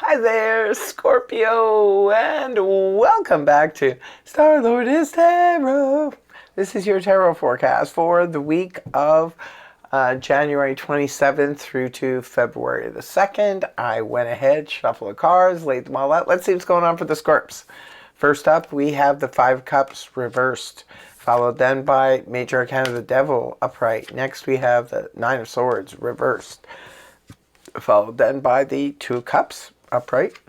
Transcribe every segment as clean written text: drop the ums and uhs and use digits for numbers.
Hi there, Scorpio, and welcome back to Star Lord is Tarot. This is your tarot forecast for the week of January 27th through to February the 2nd. I went ahead, shuffled the cards, laid them all out. Let's see what's going on for the Scorps. First up, we have the Five of Cups reversed, followed then by Major Arcana of the Devil upright. Next, we have the Nine of Swords reversed, followed then by the Two of Cups upright.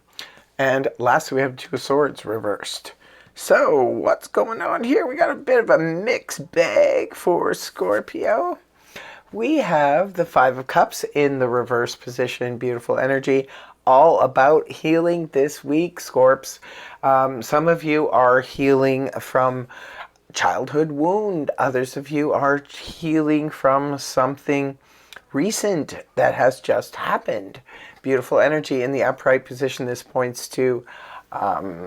And lastly, we have Two of Swords reversed. So, what's going on here? We got a bit of a mixed bag for Scorpio. We have the Five of Cups in the reverse position, beautiful energy, all about healing this week, Scorps. Some of you are healing from childhood wound. Others of you are healing from something recent that has just happened. Beautiful energy in the upright position. This points to, sorrow,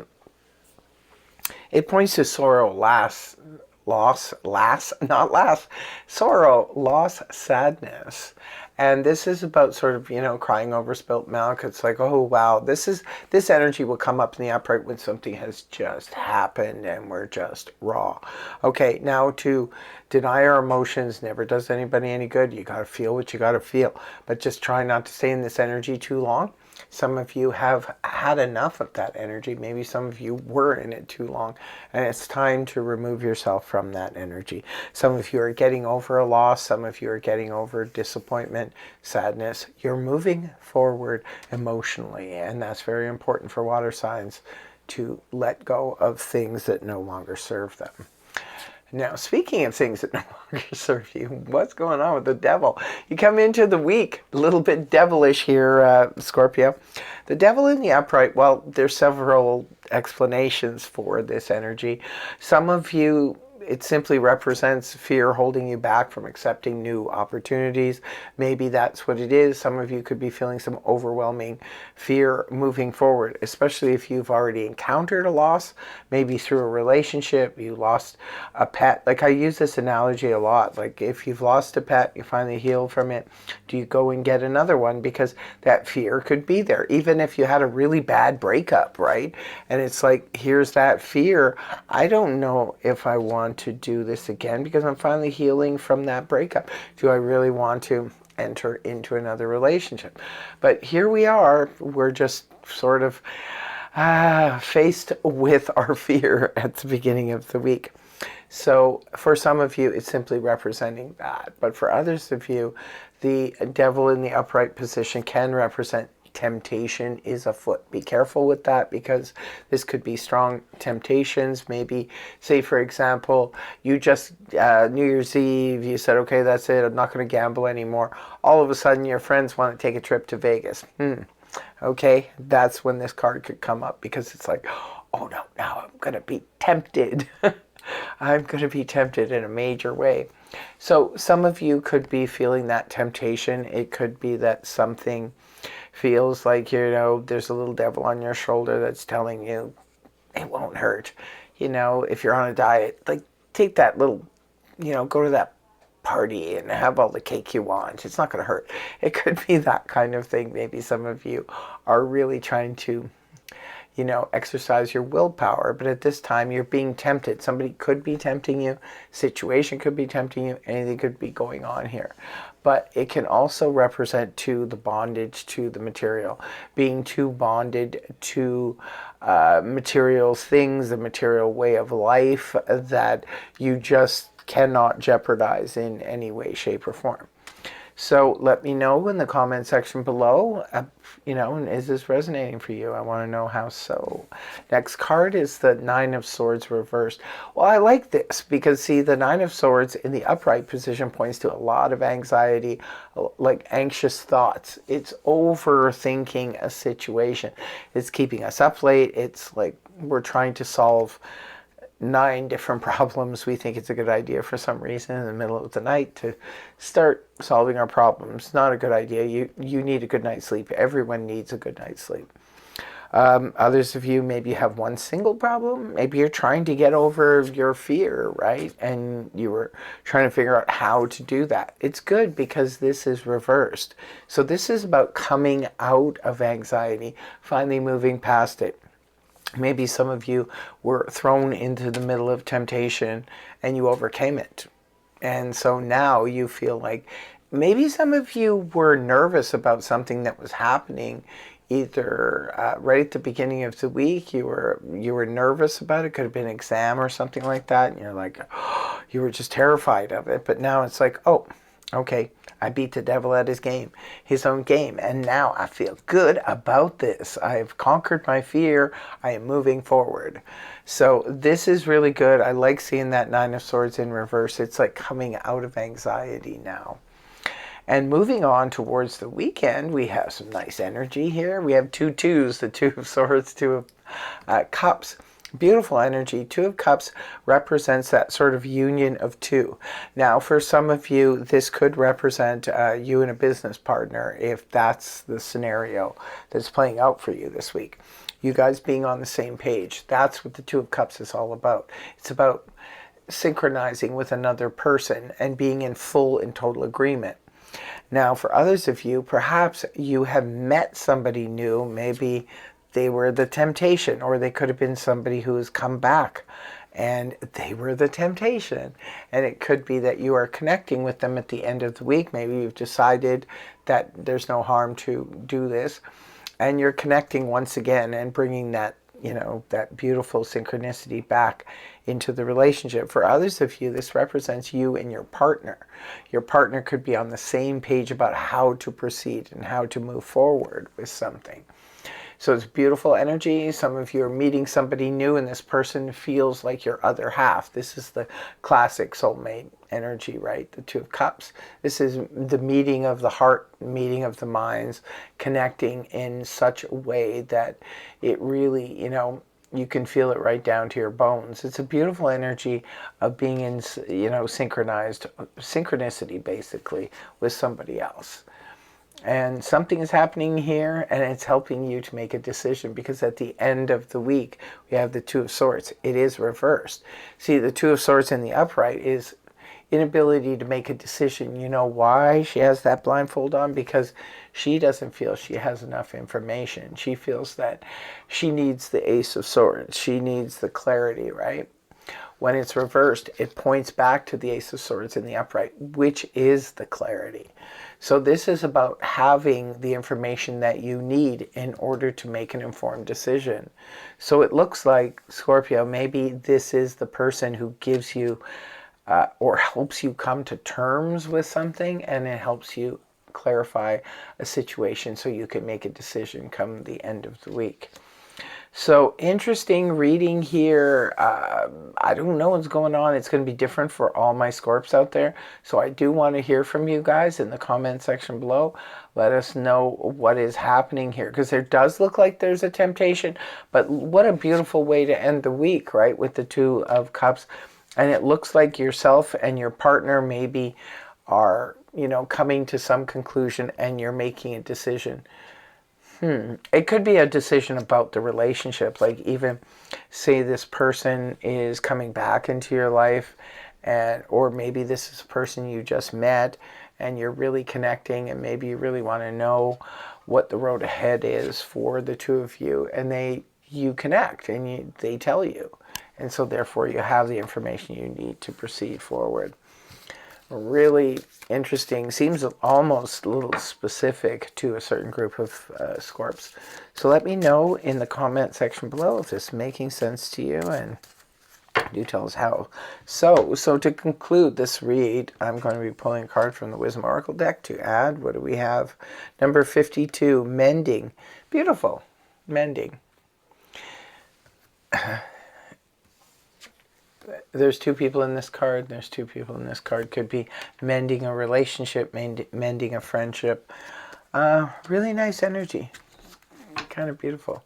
sorrow, loss, sadness. And this is about sort of, crying over spilt milk. It's like, oh, wow, this energy will come up in the upright when something has just happened and we're just raw. Okay, now to deny our emotions never does anybody any good. You got to feel what you got to feel. But just try not to stay in this energy too long. Some of you have had enough of that energy. Maybe some of you were in it too long, and it's time to remove yourself from that energy. Some of you are getting over a loss. Some of you are getting over disappointment, sadness. You're moving forward emotionally, and that's very important for water signs, to let go of things that no longer serve them. Now, speaking of things that no longer serve you, what's going on with the devil? You come into the week a little bit devilish here, Scorpio. The devil in the upright, well, there's several explanations for this energy. Some of you, it simply represents fear holding you back from accepting new opportunities. Maybe that's what it is. Some of you could be feeling some overwhelming fear moving forward, especially if you've already encountered a loss, maybe through a relationship, you lost a pet. Like, I use this analogy a lot. Like, if you've lost a pet, you finally healed from it, do you go and get another one? Because that fear could be there, even if you had a really bad breakup, right? And it's like, here's that fear. I don't know if I want to do this again because I'm finally healing from that breakup. Do I really want to enter into another relationship? But here we are. We're just sort of faced with our fear at the beginning of the week. So for some of you, it's simply representing that. But for others of you, the devil in the upright position can represent temptation is afoot. Be careful with that, because this could be strong temptations. Maybe, say for example, you just New Year's Eve, you said, okay, that's it, I'm not going to gamble anymore. All of a sudden your friends want to take a trip to Vegas. Okay, that's when this card could come up, because it's like, oh no, now I'm going to be tempted. I'm going to be tempted in a major way. So some of you could be feeling that temptation. It could be that something feels like, there's a little devil on your shoulder that's telling you it won't hurt. If you're on a diet, like, take that little, go to that party and have all the cake you want. It's not going to hurt. It could be that kind of thing. Maybe some of you are really trying to, exercise your willpower, but at this time you're being tempted. Somebody could be tempting you, situation could be tempting you, anything could be going on here. But it can also represent the bondage to the material, being too bonded to material things, the material way of life that you just cannot jeopardize in any way, shape, or form. So let me know in the comment section below, and is this resonating for you? I want to know how so. Next card is the Nine of Swords reversed. Well, I like this because, see, the Nine of Swords in the upright position points to a lot of anxiety, like anxious thoughts. It's overthinking a situation. It's keeping us up late. It's like we're trying to solve 9 different problems. We think it's a good idea for some reason in the middle of the night to start solving our problems. Not a good idea. You need a good night's sleep. Everyone needs a good night's sleep. Others of you maybe have one single problem. Maybe you're trying to get over your fear, right? And you were trying to figure out how to do that. It's good because this is reversed. So this is about coming out of anxiety, finally moving past it. Maybe some of you were thrown into the middle of temptation and you overcame it. And so now you feel like maybe some of you were nervous about something that was happening either right at the beginning of the week. You were nervous about it. Could have been an exam or something like that. And you're like, oh, you were just terrified of it. But now it's like, oh, okay, I beat the devil at his own game. And now I feel good about this. I've conquered my fear. I am moving forward. So this is really good. I like seeing that Nine of Swords in reverse. It's like coming out of anxiety now. And moving on towards the weekend, we have some nice energy here. We have two twos, the Two of Swords, Two of Cups. Beautiful energy. Two of Cups represents that sort of union of two. Now, for some of you, this could represent you and a business partner, if that's the scenario that's playing out for you this week. You guys being on the same page. That's what the Two of Cups is all about. It's about synchronizing with another person and being in full and total agreement. Now, for others of you, perhaps you have met somebody new. Maybe they were the temptation, or they could have been somebody who has come back and they were the temptation. And it could be that you are connecting with them at the end of the week. Maybe you've decided that there's no harm to do this, and you're connecting once again and bringing that, that beautiful synchronicity back into the relationship. For others of you, this represents you and your partner. Your partner could be on the same page about how to proceed and how to move forward with something. So it's beautiful energy. Some of you are meeting somebody new and this person feels like your other half. This is the classic soulmate energy, right? The Two of Cups. This is the meeting of the heart, meeting of the minds, connecting in such a way that it really, you can feel it right down to your bones. It's a beautiful energy of being in, synchronicity basically with somebody else. And something is happening here, and it's helping you to make a decision, because at the end of the week, we have the Two of Swords. It is reversed. See, the Two of Swords in the upright is inability to make a decision. You know why she has that blindfold on? Because she doesn't feel she has enough information. She feels that she needs the Ace of Swords. She needs the clarity, right? When it's reversed, it points back to the Ace of Swords in the upright, which is the clarity. So this is about having the information that you need in order to make an informed decision. So it looks like, Scorpio, maybe this is the person who gives you or helps you come to terms with something, and it helps you clarify a situation so you can make a decision come the end of the week. So interesting reading here. I don't know what's going on. It's going to be different for all my Scorps out there. So I do want to hear from you guys in the comment section below. Let us know what is happening here, because there does look like there's a temptation. But what a beautiful way to end the week, right? With the Two of Cups. And it looks like yourself and your partner maybe are, coming to some conclusion, and you're making a decision. It could be a decision about the relationship, like even say this person is coming back into your life, or maybe this is a person you just met and you're really connecting, and maybe you really want to know what the road ahead is for the two of you, and you connect and they tell you, and so therefore you have the information you need to proceed forward. Really interesting. Seems almost a little specific to a certain group of Scorps. So let me know in the comment section below if this is making sense to you, and do tell us how. So to conclude this read, I'm going to be pulling a card from the Wisdom Oracle deck to add. What do we have? Number 52, Mending. Beautiful. Mending. There's two people in this card. There's two people in this card. Could be mending a relationship, mending a friendship. Really nice energy. Kind of beautiful.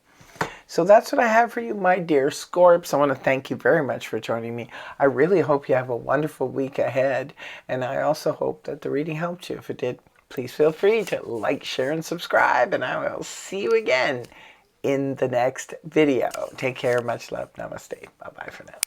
So that's what I have for you, my dear Scorps. I want to thank you very much for joining me. I really hope you have a wonderful week ahead. And I also hope that the reading helped you. If it did, please feel free to like, share, and subscribe. And I will see you again in the next video. Take care. Much love. Namaste. Bye-bye for now.